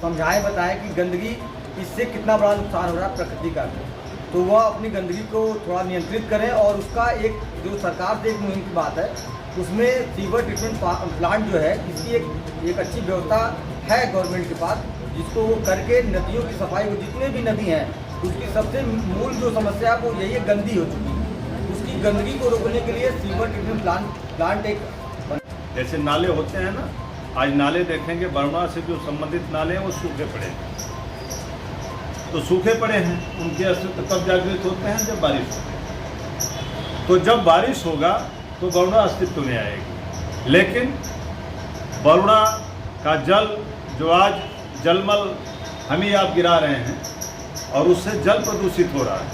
समझाएं बताएं कि गंदगी इससे कितना बड़ा नुकसान हो रहा है प्रकृति का, तो वह अपनी गंदगी को थोड़ा नियंत्रित करें। और उसका एक जो सरकार से एक मुहिम की बात है, उसमें सीवर ट्रीटमेंट प्लांट जो है इसकी एक अच्छी व्यवस्था है गवर्नमेंट के पास, जिसको वो करके नदियों की सफाई को, जितने भी नदी हैं उसकी सबसे मूल जो समस्या है वो यही है, गंदी हो चुकी है। उसकी गंदगी को रोकने के लिए सीवर ट्रीटमेंट प्लांट एक जैसे नाले होते हैं ना, आज नाले देखेंगे बरुणा से जो संबंधित नाले हैं वो सूखे पड़े हैं। तो सूखे पड़े हैं, उनके अस्तित्व कब जागृत होते हैं? जब बारिश होती है। तो जब बारिश होगा तो बरुणा अस्तित्व में आएगी। लेकिन बरुणा का जल जो आज जलमल हम ही आप गिरा रहे हैं और उससे जल प्रदूषित हो रहा है।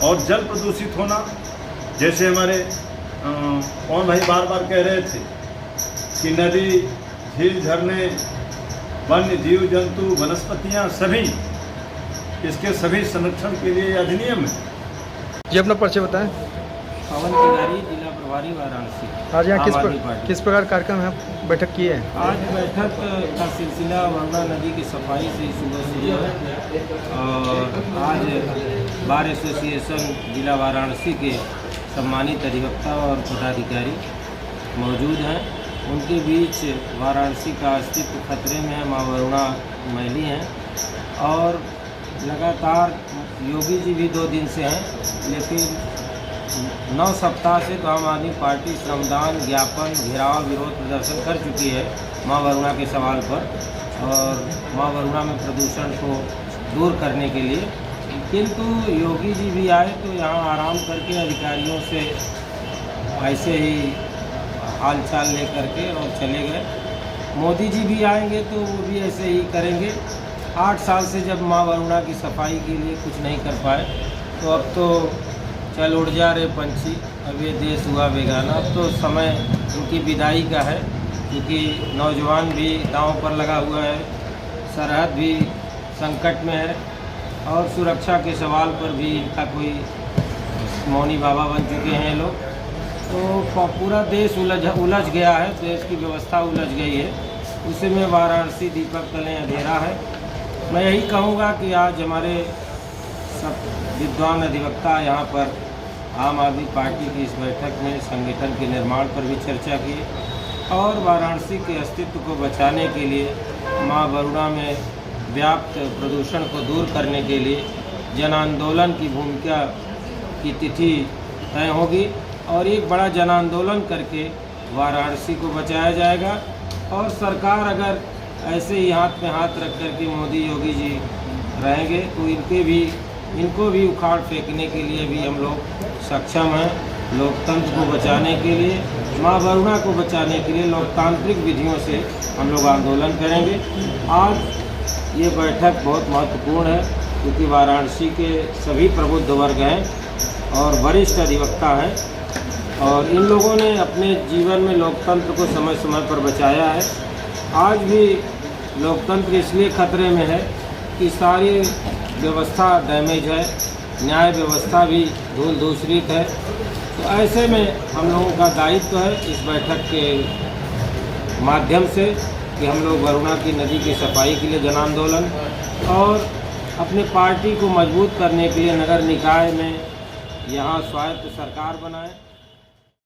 और जल प्रदूषित होना, जैसे हमारे कौन भाई बार बार कह रहे थे कि नदी, झील, झरने, वन्य जीव जंतु, वनस्पतियाँ सभी, इसके सभी संरक्षण के लिए अधिनियम है। जी अपना परिचय बताएं। पवन तिवारी, जिला प्रभारी वाराणसी। आज यहाँ किस प्रकार कार्यक्रम है बैठक की है? आज बैठक का सिलसिला वरुणा नदी की सफाई से सुबह शुरू है और आज बार एसोसिएशन जिला वाराणसी के सम्मानित अधिवक्ता और पदाधिकारी मौजूद हैं। उनके बीच वाराणसी का अस्तित्व खतरे में है, माँ वरुणा मैली हैं और लगातार योगी जी भी 2 दिन से हैं, लेकिन 9 सप्ताह से तो आम आदमी पार्टी श्रमदान, ज्ञापन, घेराव, विरोध प्रदर्शन कर चुकी है माँ वरुणा के सवाल पर और माँ वरुणा में प्रदूषण को दूर करने के लिए। किंतु योगी जी भी आए तो यहाँ आराम करके अधिकारियों से ऐसे ही हाल चाल ले करके और चले गए। मोदी जी भी आएंगे तो वो भी ऐसे ही करेंगे। 8 साल से जब माँ वरुणा की सफाई के लिए कुछ नहीं कर पाए तो अब तो चल उड़ जा रहे पंछी, अब ये देश हुआ बेगाना। अब तो समय उनकी विदाई का है, क्योंकि नौजवान भी दांव पर लगा हुआ है, सरहद भी संकट में है और सुरक्षा के सवाल पर भी इनका कोई मौनी बाबा बन चुके हैं लोग। तो पूरा देश उलझ गया है, देश की व्यवस्था उलझ गई है। उसी में वाराणसी दीपक तले अंधेरा है। मैं यही कहूँगा कि आज हमारे सब विद्वान अधिवक्ता यहाँ पर आम आदमी पार्टी की इस बैठक में संगठन के निर्माण पर भी चर्चा की और वाराणसी के अस्तित्व को बचाने के लिए, माँ वरुणा में व्याप्त प्रदूषण को दूर करने के लिए जन आंदोलन की भूमिका की तिथि तय होगी और एक बड़ा जन आंदोलन करके वाराणसी को बचाया जाएगा। और सरकार अगर ऐसे ही हाथ में हाथ रख कर के मोदी योगी जी रहेंगे तो इनको भी उखाड़ फेंकने के लिए भी हम लोग सक्षम हैं। लोकतंत्र को बचाने के लिए, माँ वरुणा को बचाने के लिए लोकतांत्रिक विधियों से हम लोग आंदोलन करेंगे। आज ये बैठक बहुत महत्वपूर्ण है क्योंकि वाराणसी के सभी प्रबुद्ध वर्ग हैं और वरिष्ठ अधिवक्ता हैं और इन लोगों ने अपने जीवन में लोकतंत्र को समय समय पर बचाया है। आज भी लोकतंत्र इसलिए खतरे में है कि सारी व्यवस्था डैमेज है, न्याय व्यवस्था भी धूल धूसरित है। तो ऐसे में हम लोगों का दायित्व है इस बैठक के माध्यम से कि हम लोग वरुणा की नदी की सफाई के लिए जन आंदोलन और अपने पार्टी को मजबूत करने के लिए नगर निकाय में यहाँ स्वायत्त सरकार बनाएं।